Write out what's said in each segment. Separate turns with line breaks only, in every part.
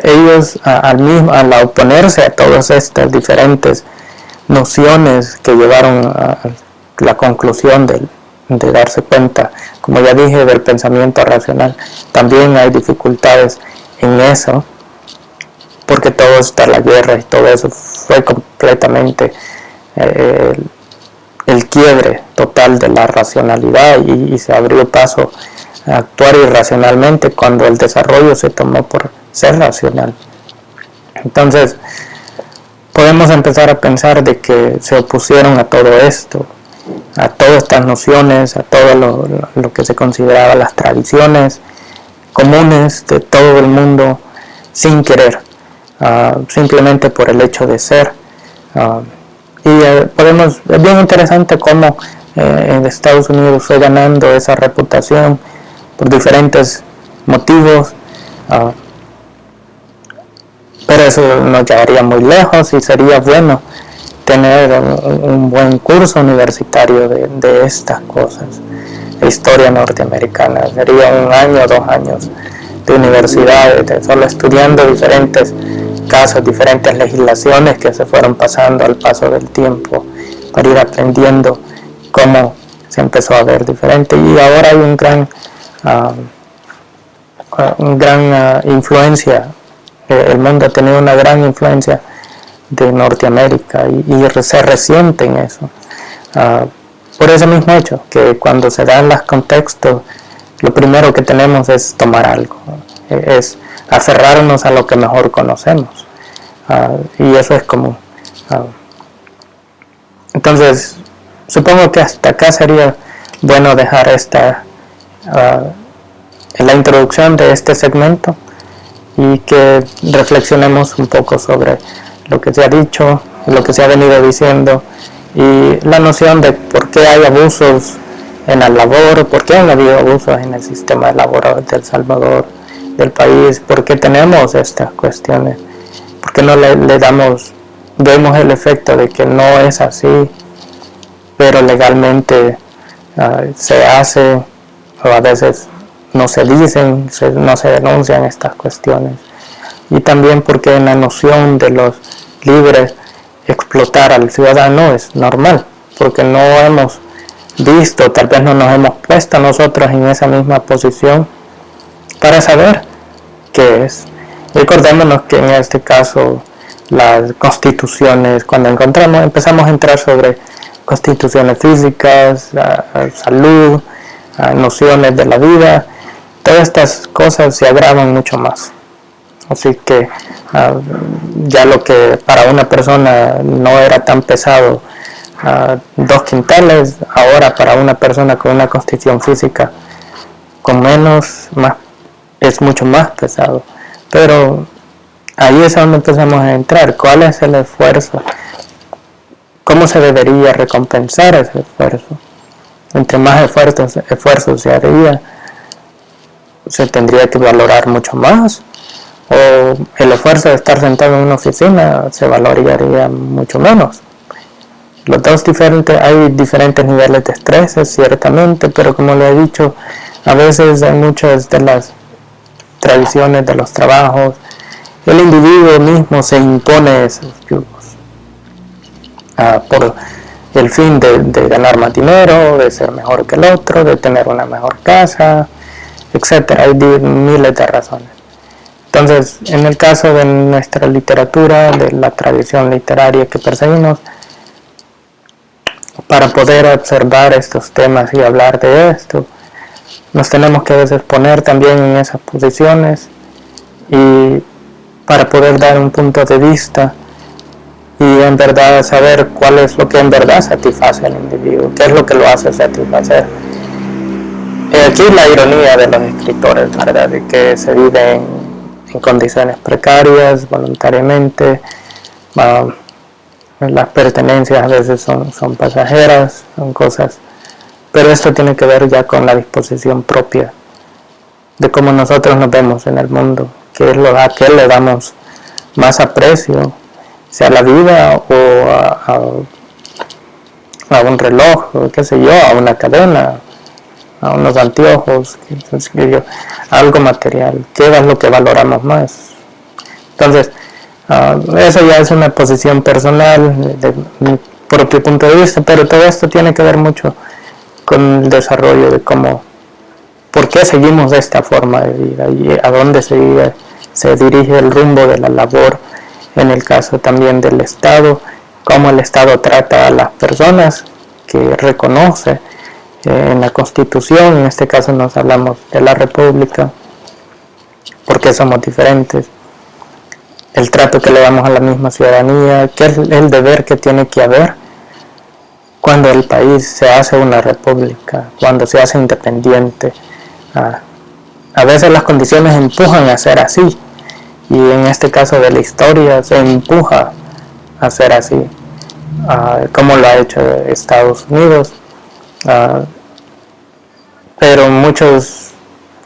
ellos al oponerse a todas estas diferentes nociones que llevaron a la conclusión de darse cuenta, como ya dije, del pensamiento racional, también hay dificultades en eso, porque todo está la guerra y todo eso fue completamente el quiebre total de la racionalidad y se abrió paso a actuar irracionalmente cuando el desarrollo se tomó por ser racional. Entonces podemos empezar a pensar de que se opusieron a todo esto, a todas estas nociones, a todo lo que se consideraba las tradiciones comunes de todo el mundo sin querer, simplemente por el hecho de ser. Es bien interesante cómo en Estados Unidos fue ganando esa reputación por diferentes motivos, pero eso nos llevaría muy lejos y sería bueno tener un buen curso universitario de estas cosas. La historia norteamericana sería 1 año o 2 años de universidad, solo estudiando diferentes casos, diferentes legislaciones que se fueron pasando al paso del tiempo para ir aprendiendo cómo se empezó a ver diferente. Y ahora hay un gran influencia, el mundo ha tenido una gran influencia de Norteamérica y se resiente en eso, por ese mismo hecho, que cuando se dan los contextos, lo primero que tenemos es tomar algo, es aferrarnos a lo que mejor conocemos, y eso es común. Entonces, supongo que hasta acá sería bueno dejar la introducción de este segmento y que reflexionemos un poco sobre lo que se ha dicho, lo que se ha venido diciendo y la noción de por qué hay abusos en la labor, por qué han habido abusos en el sistema laboral de El Salvador, del país, por qué tenemos estas cuestiones, por qué no vemos el efecto de que no es así, pero legalmente se hace, o a veces no se dicen, no se denuncian estas cuestiones. Y también porque la noción de los libres explotar al ciudadano es normal, porque no hemos visto, tal vez no nos hemos puesto nosotros en esa misma posición para saber qué es. Recordémonos que en este caso las constituciones, cuando empezamos a entrar sobre constituciones físicas, salud, nociones de la vida, todas estas cosas se agravan mucho más. Así que ya lo que para una persona no era tan pesado, 2 quintales, ahora para una persona con una constitución física con menos, es mucho más pesado. Pero ahí es donde empezamos a entrar. ¿Cuál es el esfuerzo? ¿Cómo se debería recompensar ese esfuerzo? Entre más esfuerzo se haría, se tendría que valorar mucho más, o el esfuerzo de estar sentado en una oficina se valoraría mucho menos. Los dos hay diferentes niveles de estrés, ciertamente, pero como lo he dicho, a veces hay muchas de las tradiciones de los trabajos, el individuo mismo se impone esos yugos por el fin de ganar más dinero, de ser mejor que el otro, de tener una mejor casa, etc. Hay miles de razones. Entonces, en el caso de nuestra literatura, de la tradición literaria que perseguimos, para poder observar estos temas y hablar de esto, nos tenemos que a veces poner también en esas posiciones y para poder dar un punto de vista y en verdad saber cuál es lo que en verdad satisface al individuo, qué es lo que lo hace satisfacer. Aquí la ironía de los escritores, ¿verdad?, de que se vive en condiciones precarias, voluntariamente, las pertenencias a veces son pasajeras, son cosas, pero esto tiene que ver ya con la disposición propia de cómo nosotros nos vemos en el mundo, a qué le damos más aprecio, sea la vida o a un reloj, o qué sé yo, a una cadena, a unos anteojos, algo material. ¿Qué es lo que valoramos más? Entonces, eso ya es una posición personal de mi propio punto de vista, pero todo esto tiene que ver mucho con el desarrollo de por qué seguimos de esta forma de vida y a dónde se dirige el rumbo de la labor, en el caso también del Estado, cómo el Estado trata a las personas que reconoce en la Constitución. En este caso nos hablamos de la República, porque somos diferentes, el trato que le damos a la misma ciudadanía, qué es el deber que tiene que haber cuando el país se hace una república, cuando se hace independiente. A veces las condiciones empujan a ser así, y en este caso de la historia se empuja a ser así, como lo ha hecho Estados Unidos, pero muchas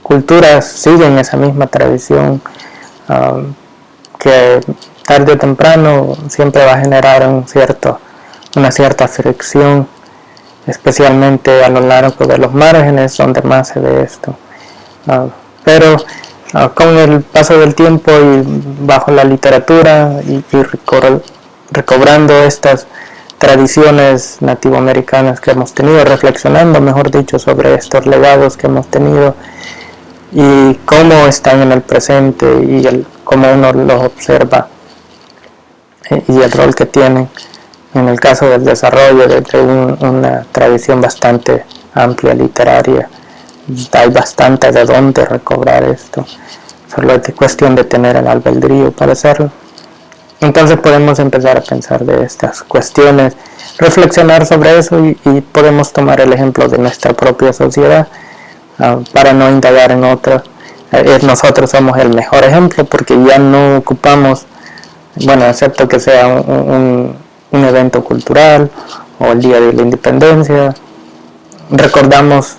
culturas siguen esa misma tradición, que tarde o temprano siempre va a generar una cierta fricción, especialmente a lo largo de los márgenes donde más se ve esto. Pero con el paso del tiempo y bajo la literatura y recobrando estas tradiciones nativoamericanas que hemos tenido, reflexionando, mejor dicho, sobre estos legados que hemos tenido y cómo están en el presente y cómo uno los observa y el rol que tienen en el caso del desarrollo de una tradición bastante amplia literaria. Hay bastante de dónde recobrar esto, solo es cuestión de tener el albedrío para hacerlo. Entonces podemos empezar a pensar de estas cuestiones, reflexionar sobre eso y podemos tomar el ejemplo de nuestra propia sociedad para no indagar en otra. Nosotros somos el mejor ejemplo porque ya no ocupamos, bueno, excepto que sea un evento cultural o el Día de la Independencia, recordamos,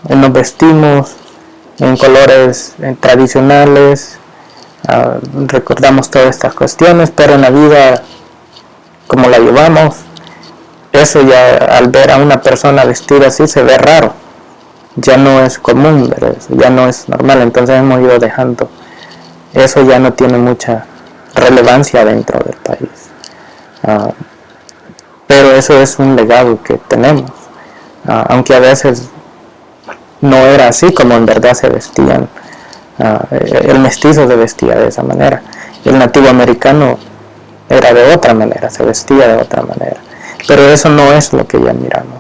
nos vestimos en colores tradicionales, recordamos todas estas cuestiones, pero en la vida como la llevamos, eso ya al ver a una persona vestida así se ve raro, ya no es común ver eso, ya no es normal. Entonces hemos ido dejando, eso ya no tiene mucha relevancia dentro del país, pero eso es un legado que tenemos, aunque a veces no era así como en verdad se vestían. El mestizo se vestía de esa manera, el nativo americano era de otra manera, se vestía de otra manera, pero eso no es lo que ya miramos.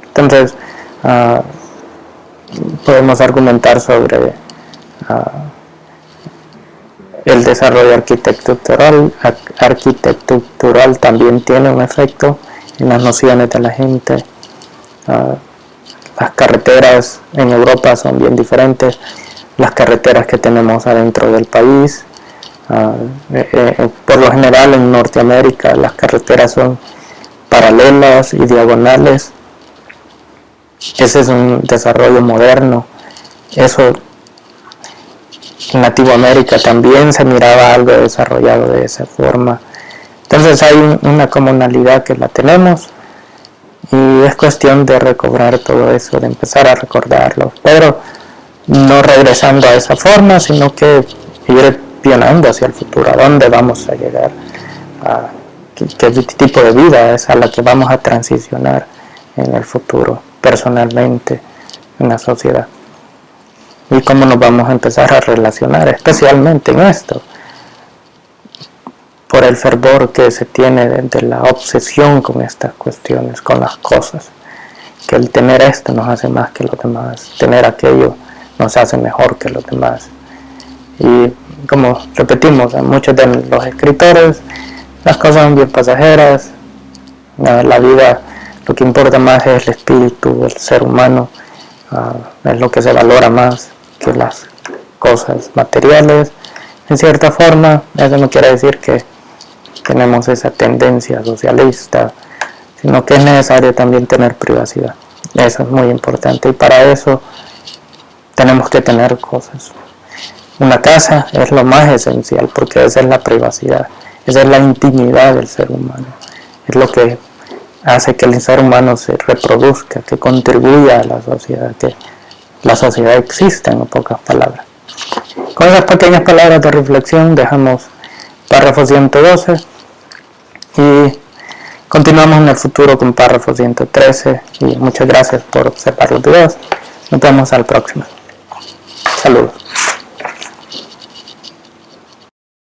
Entonces podemos argumentar sobre el desarrollo arquitectural también tiene un efecto en las nociones de la gente. Las carreteras en Europa son bien diferentes, las carreteras que tenemos adentro del país. Por lo general en Norteamérica las carreteras son paralelas y diagonales. Ese es un desarrollo moderno. Eso en Latinoamérica también se miraba algo desarrollado de esa forma. Entonces hay una comunalidad que la tenemos y es cuestión de recobrar todo eso, de empezar a recordarlo, pero no regresando a esa forma, sino que ir pionando hacia el futuro, a dónde vamos a llegar, qué tipo de vida es a la que vamos a transicionar en el futuro, personalmente, en la sociedad, y cómo nos vamos a empezar a relacionar, especialmente en esto, por el fervor que se tiene de la obsesión con estas cuestiones, con las cosas, que el tener esto nos hace más que los demás, tener aquello nos hace mejor que los demás. Y como repetimos, a muchos de los escritores, las cosas son bien pasajeras, la vida, lo que importa más es el espíritu, el ser humano, es lo que se valora más que las cosas materiales. En cierta forma, eso no quiere decir que tenemos esa tendencia socialista, sino que es necesario también tener privacidad. Eso es muy importante y para eso tenemos que tener cosas. Una casa es lo más esencial porque esa es la privacidad, esa es la intimidad del ser humano, es lo que hace que el ser humano se reproduzca, que contribuya a la sociedad, que la sociedad exista, en pocas palabras. Con esas pequeñas palabras de reflexión dejamos párrafo 112 y continuamos en el futuro con párrafo 113 y muchas gracias por observar los videos. Nos vemos al próximo. Saludos.